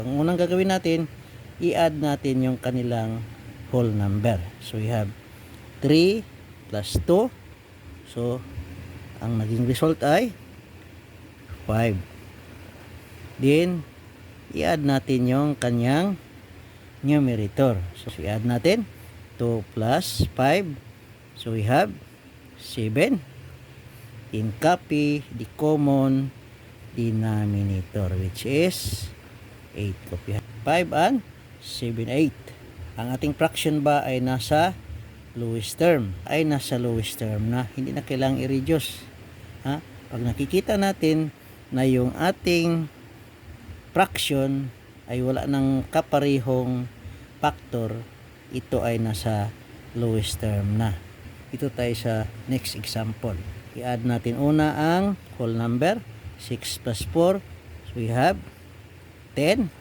Ang unang gagawin natin, i-add natin yung kanilang whole number. So we have 3 plus 2. So ang naging result ay 5. Then i-add natin yung kanyang numerator. So i-add natin 2 plus 5. So we have 7. In copy the common denominator, which is 8. Copy 5 and 7, 8. Ang ating fraction ba ay nasa lowest term? Ay nasa lowest term na. Hindi na kailangang i-reduce. Pag nakikita natin na yung ating fraction ay wala ng kaparehong factor, ito ay nasa lowest term na. Ito tayo sa next example. I-add natin una ang whole number, 6 plus 4. So we have 10.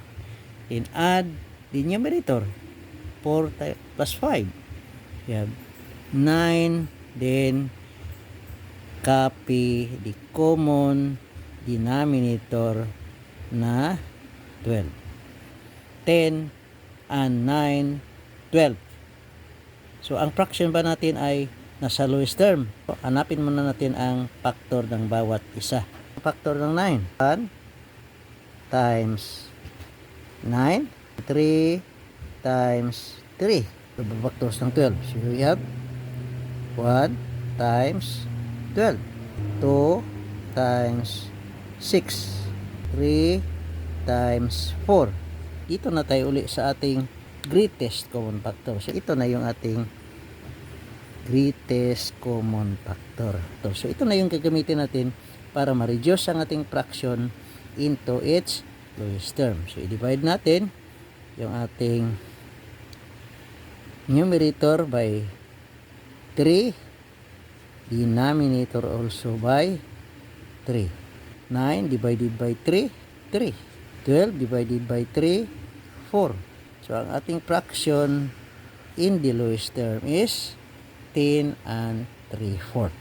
Then add the numerator, 4 plus 5. We have 9. Then copy the common denominator na 12. 10 and 9, 12. So ang fraction ba natin ay nasa lowest term? Hanapin muna natin ang factor ng bawat isa. Factor ng 9. 1 times 9. 3 times 3. So factors ng 12. So we have 1 times 12. 2 times 6. 3 times 4. Dito na tayo uli sa ating greatest common factor. So ito na yung ating greatest common factor. So ito na yung gagamitin natin para ma-reduce ang ating fraction into its lowest term. So i-divide natin yung ating numerator by 3, denominator also by 3. 9 divided by 3, 3. 12 divided by 3, 4. So ang ating fraction in the lowest term is 10 and 3/4.